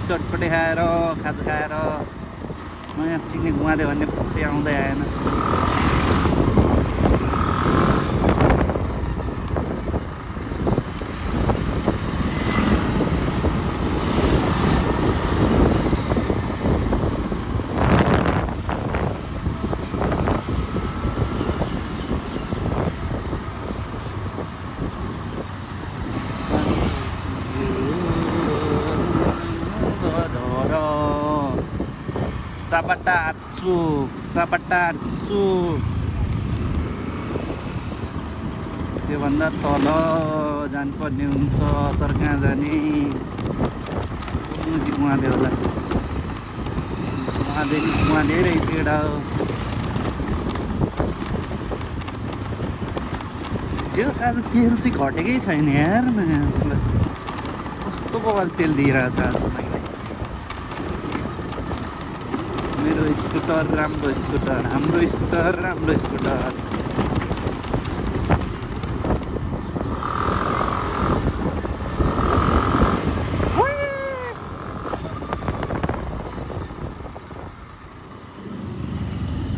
चटपटे खाएर खाजा खाएर नयाँ चिक्ने घुमादियो भन्ने खुसी आउँदै आएन। सापटार चुक त्योभन्दा तल जानुपर्ने हुन्छ तर कहाँ जाने म्युजिक उहाँले होला उहाँले रहेछ एउटा जो आज तेल चाहिँ घटेकै छैन यार मान्छेलाई कस्तो बवाल तेल दिइरहेछ आज मैले। मेरो स्कुटर राम्रो स्कुटर हाम्रो स्कुटर राम्रो स्कुटर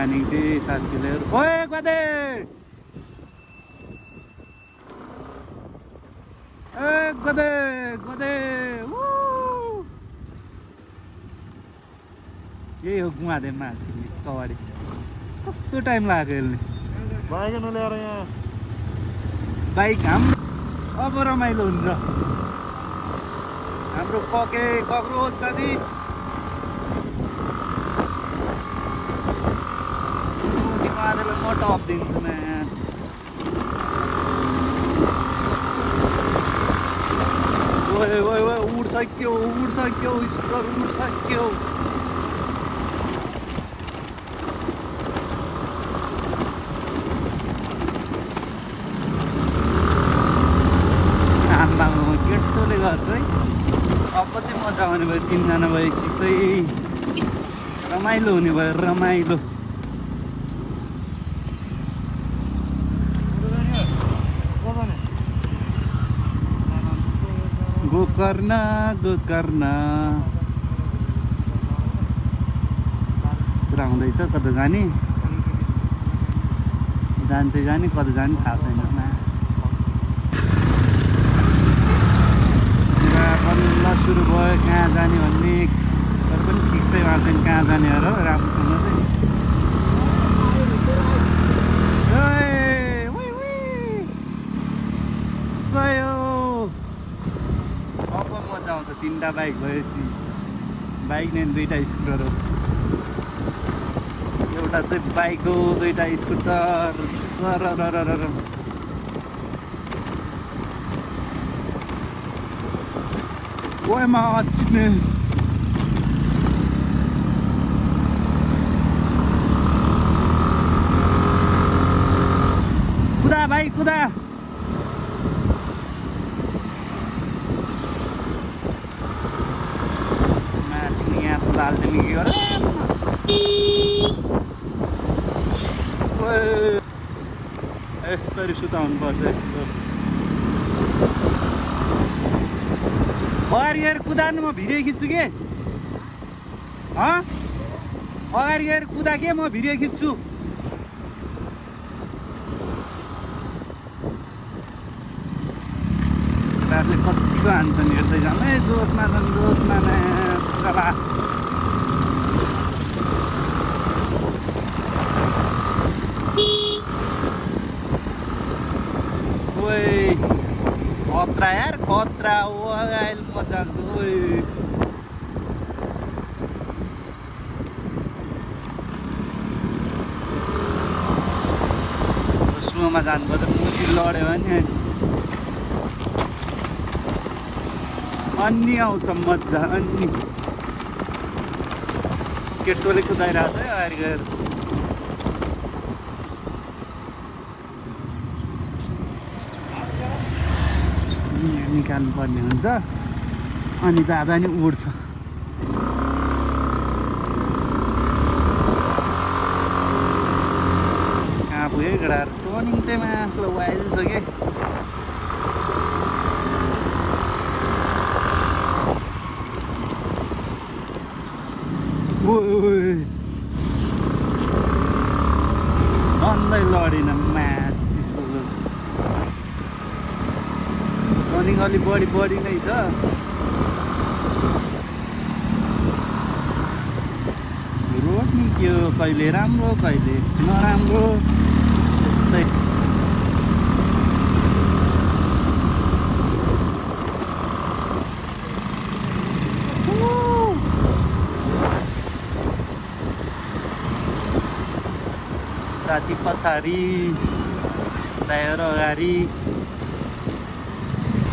अनि त्यही साथीहरू ओए गदे ए गदे गदे यही हो घुमादे मान्छे कवाडी कस्तो टाइम लाग्यो यसले बाइक नल्याएर यहाँ बाइक अब रमाइलो हुन्छ हाम्रो कक्रोच साथी घुमादेलाई म टप दिन्छु म्याच ओए ओए ओए उड्छ क्यों स्कुटर उड्छ क्यों केटोले गर्छ है। अब चाहिँ मजा आउने भयो तिनजना भएपछि चाहिँ रमाइलो हुने भयो रमाइलो। गोकर्ण पुरा हुँदैछ कता जाने जाने कता जाने थाहा छैन। सुरु भयो कहाँ जाने भन्ने तर पनि फिक्सै भएको छैन कहाँ जाने हो र राम्रोसँग चाहिँ अब मजा आउँछ तिनवटा बाइक भएपछि बाइक नै दुईवटा स्कुटर हो एउटा चाहिँ बाइक हो दुईवटा स्कुटर सर ओए माँ चिप्ने कुदा भाइ कुदा मान्छे यहाँ त लालटेनी के गरे यस्तरी सुताउनुपर्छ यस्तो अगाडि गएर कुदानु म भिडियो खिच्छु के अगाडि गएर कुदा के म भिडियो खिच्छु रातले कतिको हान्छन् हेर्दै जाउँ है जोसमा ओए खतरा यार खतरा अहिले मजाक स्लोमा जानुपर्छ मुची लड्यो भने अन्नी आउँछ मजा अन्नी केटोले कुदाइरहेको छ है अगाडि गएर निकाल्नु पर्ने हुन्छ अनि दादा नि उड्छ कहाँ पुग्यो केटाहरू टर्निङ चाहिँ मासुलाई वाइल छ के झन्डै लडेन म्याचिस रनिङ अलिक बढी नै छ। रोड नि के हो, कहिले राम्रो कहिले नराम्रो त्यस्तै। साथी पछाडि टायर अगाडि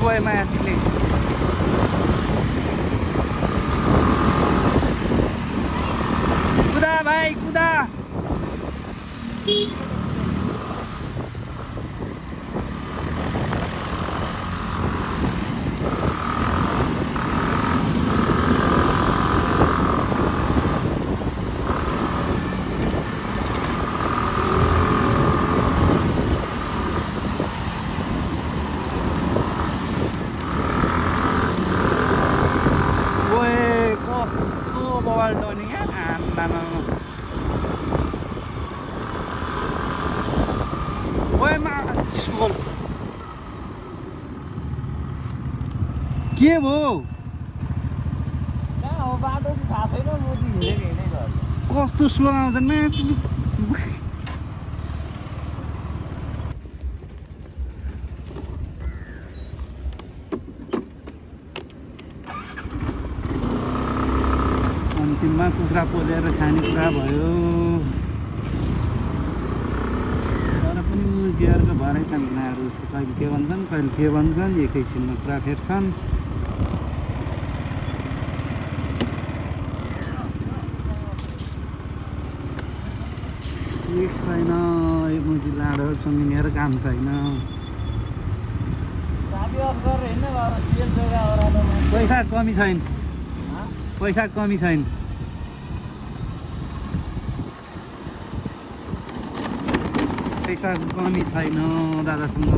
गए माथिले कुदा भाइ कुदा। के भयो बाटो चाहिँ थाहा छैन, म चाहिँ हिँडेको हिँडै गर्छु। कस्तो स्लो आउँछ माथि। अन्तिममा कुखुरा पोलेर खानेकुरा भयो। तर पनि मुजियारको भरै छन् यिनीहरू जस्तो, कहिले के भन्छन् कहिले के भन्छन्, एकैछिनमा कुरा फेर्छन्। छैन यो मुजी लाडो सुँगिनेर काम छैन। पैसा कमी छैन, पैसा कमी छैन। पैसा कमी छैन दादासँग।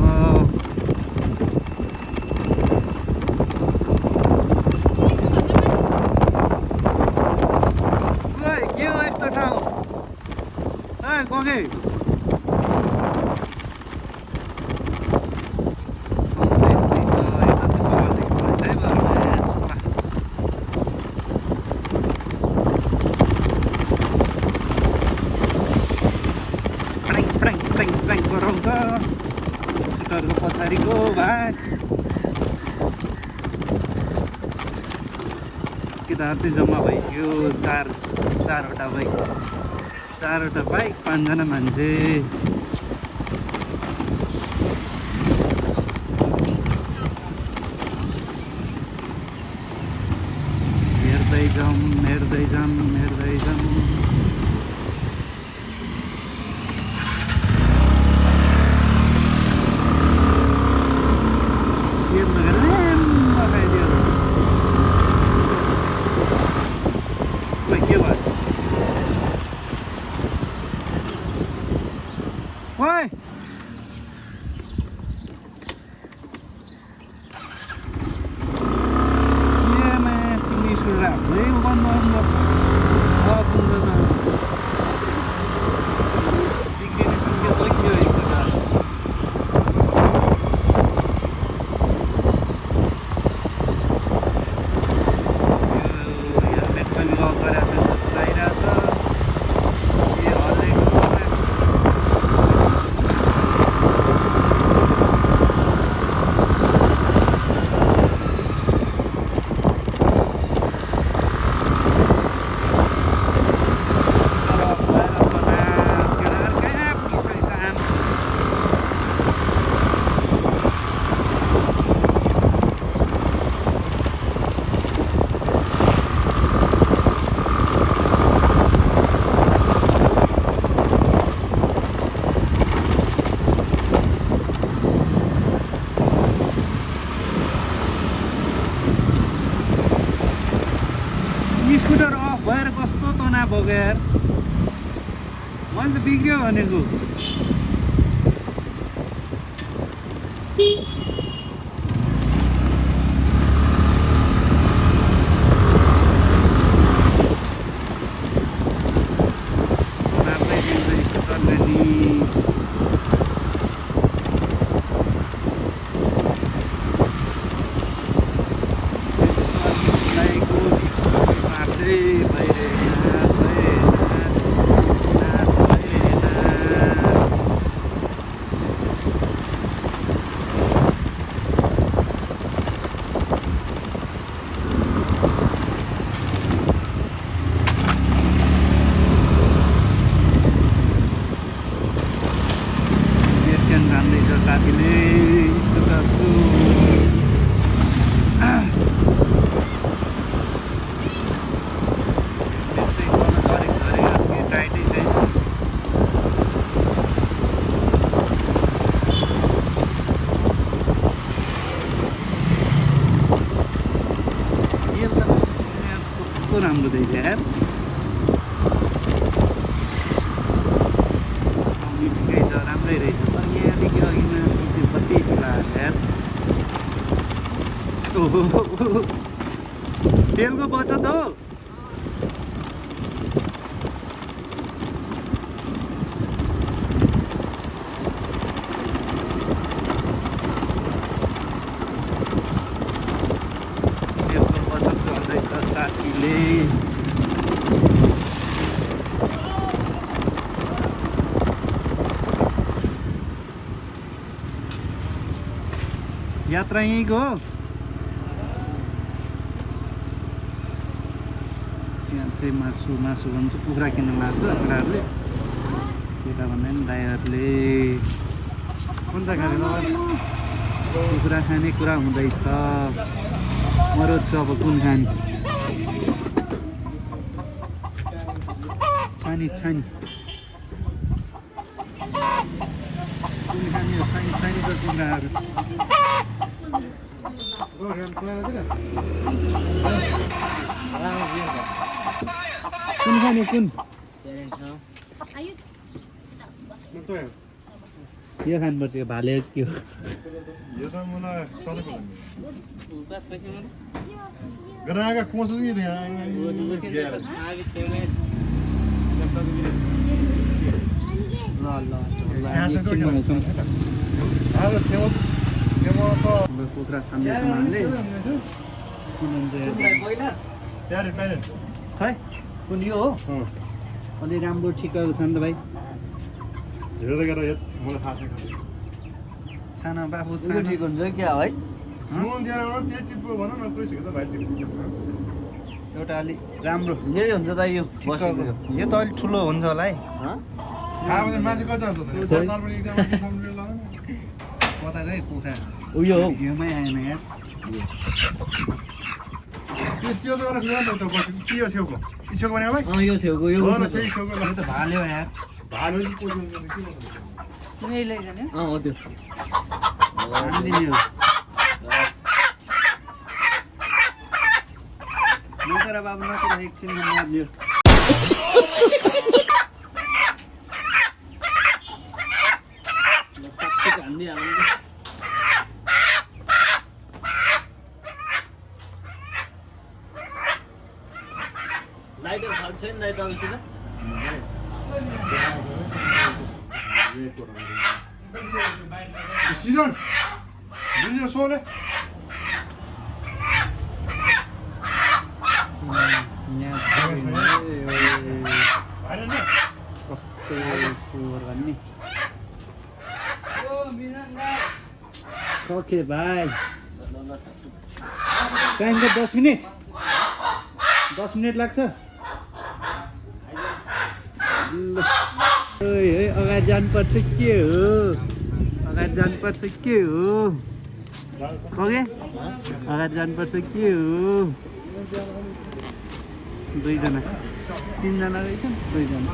के हो यस्तो ठाउँ गगे गराउँछ स्कुटरको पछाडिको भाग। केटाहरू चाहिँ जम्मा भइसक्यो, चारवटा बाइक, 5जना मान्छे। हेर्दै जाउँ हेर्दै जाउँ हेर्दै जाउँ। के भयो ओइ केमा चिनी सुरा भए बन्द बिग्रिने सङ्केत हो के हो एकपल्ट। हेलमेट पनि लक गरेको छ, लगाइरहेछ। के हल्लेको स्कुटर अफ भएर कस्तो तना भोग्यो यार। मान्छे बिग्रियो भनेको। राम्रै दिन्छ स्कुटरले नि। राम्रो देख्छ यार ठिकै छ राम्रै रहेछ तर यहाँदेखि अघि मासु त्यो कति ठुला यार ओहो तेलको बचत हो तेलको बचत गर्दैछ साथीले यात्रा यहीँको हो यहाँ चाहिँ मासु भन्छ कुखुरा किन्न लाग्छ कुखुराहरूले केटा भन्दा पनि दाइहरूले कुन चाहिँ खाने कुखुरा खाने कुरा हुँदैछ मरद छ अब कुन खाने छानी कुन खाने हो छानी त कुखुराहरू कुन खाने कुन यो खानुपर्छ यो भाले के हो Ganaga como se dice? कुखुरा छान्दैछ उहाँले कुन हुन्छ खै कुन यो हो अलि राम्रो ठिकको छ नि त भाइ छाना बाबु छाना ठिक हुन्छ क्या है एउटा अलि राम्रो यही हुन्छ त यो ठिक्कको यो त अलिक ठुलो हुन्छ होला है कताकै कुखुरा उयो हो घिउमै आएन यार यो छेउको यो यो त भाल्यो यार यही लैजाने हो त्यो हानिदिने हो नगर बाबु नगर एकछिन मार्लियो लाइटर छ नि लाइटर अवश्य Sidon, video sole. कस्तो गर्ने ओके भाइ टाइमको 10 मिनट 10 मिनट लाग्छ ल है अगाडि जानुपर्छ के हो अगाडि जानुपर्छ के हो कगे अगाडि जानुपर्छ के हो दुईजना तीनजना रहेछ दुईजना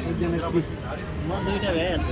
एकजना म दुईटा भइहाल्छ